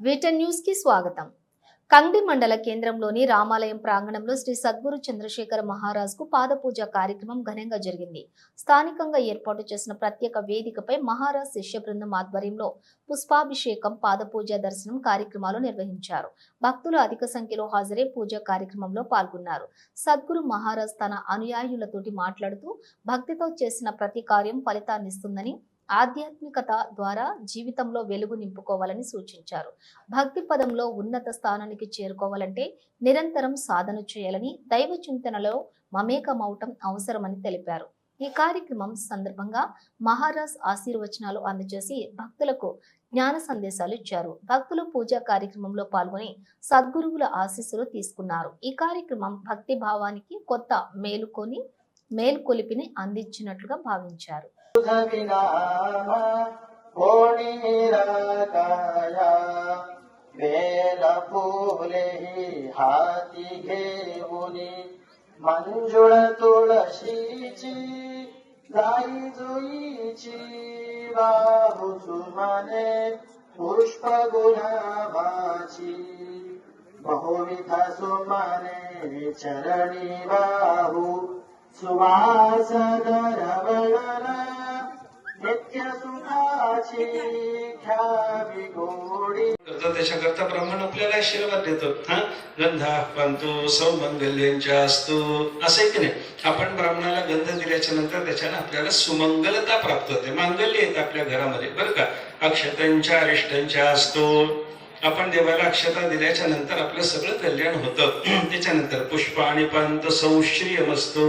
వీటన్ news కి స్వాగతం. కంగ్డి మండల కేంద్రంలోని రామాలయం ప్రాంగణంలో శ్రీ సద్గురు చంద్రశేఖర మహారాజ్ కు పాదపూజ కార్యక్రమం ఘనంగా జరిగింది. స్థానికంగా ఏర్పాటు చేసిన ప్రత్యేక వేదికపై మహారాజ్ శిష్య బృందం ఆధ్వర్యంలో పుష్పాభిషేకం, పాదపూజ, దర్శనం కార్యక్రమాలు నిర్వహించారు. భక్తులు అధిక సంఖ్యలో హాజరై పూజా కార్యక్రమంలో పాల్గొన్నారు. సద్గురు మహారాజ్ తన అనుయాయులతోటి మాట్లాడుతూ భక్తితో చేసిన ప్రతి కార్యం ఫలితాన్నిస్తుందని, ఆధ్యాత్మికత ద్వారా జీవితంలో వెలుగు నింపుకోవాలని సూచించారు. భక్తి పదంలో ఉన్నత స్థానానికి చేరుకోవాలంటే నిరంతరం సాధన చేయాలని, దైవ చింతనలో మమేకమవటం అవసరమని తెలిపారు. ఈ కార్యక్రమం సందర్భంగా మహారాజ్ ఆశీర్వచనాలు అందజేసి భక్తులకు జ్ఞాన సందేశాలు ఇచ్చారు. భక్తులు పూజా కార్యక్రమంలో పాల్గొని సద్గురువుల ఆశీస్సులు తీసుకున్నారు. ఈ కార్యక్రమం భక్తి భావానికి కొత్త మేల్కొలిపిని అందించినట్లుగా భావించారు. मंजुळ तुळशीची जाई जुईची बाहू सुमने पुष्प गुलाबाची बहुविध सुमने चरणी बाहू सुवास दरवळला नित्य सुखाची घ्यावी गोडी. त्याच्याकरता ब्राह्मण आपल्याला आशीर्वाद देतो. गंधा पांतो सौमंगल्यांच्या असतो असं की नाही. आपण ब्राह्मणाला गंध दिल्याच्या नंतर त्याच्याने आपल्याला सुमंगलता प्राप्त होते, मांगल्य येत आपल्या घरामध्ये बरं का. अक्षतांच्या अरिष्टांच्या असतो. आपण देवाला अक्षता दिल्याच्या नंतर आपलं सगळं कल्याण होतं. त्याच्यानंतर पुष्प आणि पांत सौश्रियम असतो.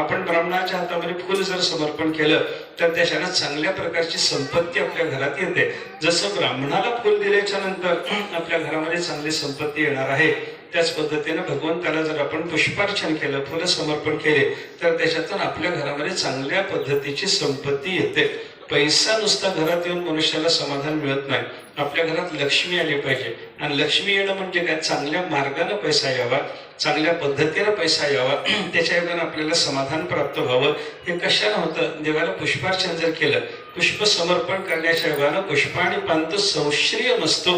आपण ब्राह्मणाच्या हातामध्ये फुल जर समर्पण केलं तर त्याच्यानं चांगल्या प्रकारची संपत्ती आपल्या घरात येते. जसं ब्राह्मणाला फुल दिल्याच्या नंतर आपल्या घरामध्ये चांगली संपत्ती येणार आहे, त्याच पद्धतीने भगवंताला जर आपण पुष्पार्चन केलं, फुल समर्पण केले तर त्याच्यातून आपल्या घरामध्ये चांगल्या पद्धतीची संपत्ती येते. पैसा नुसता घरात येऊन मनुष्याला समाधान मिळत नाही. आपल्या घरात लक्ष्मी आली पाहिजे. आणि लक्ष्मी येणं म्हणजे काय, चांगल्या मार्गाने पैसा यावा, चांगल्या पद्धतीने पैसा यावा, त्याच्या योगाने आपल्याला समाधान प्राप्त व्हावं. हे कशाने होतं, देवाला पुष्पार्चन जर केलं, पुष्प समर्पण करण्याच्या योगाने पुष्प आणि पांत सौश्रियम असतो.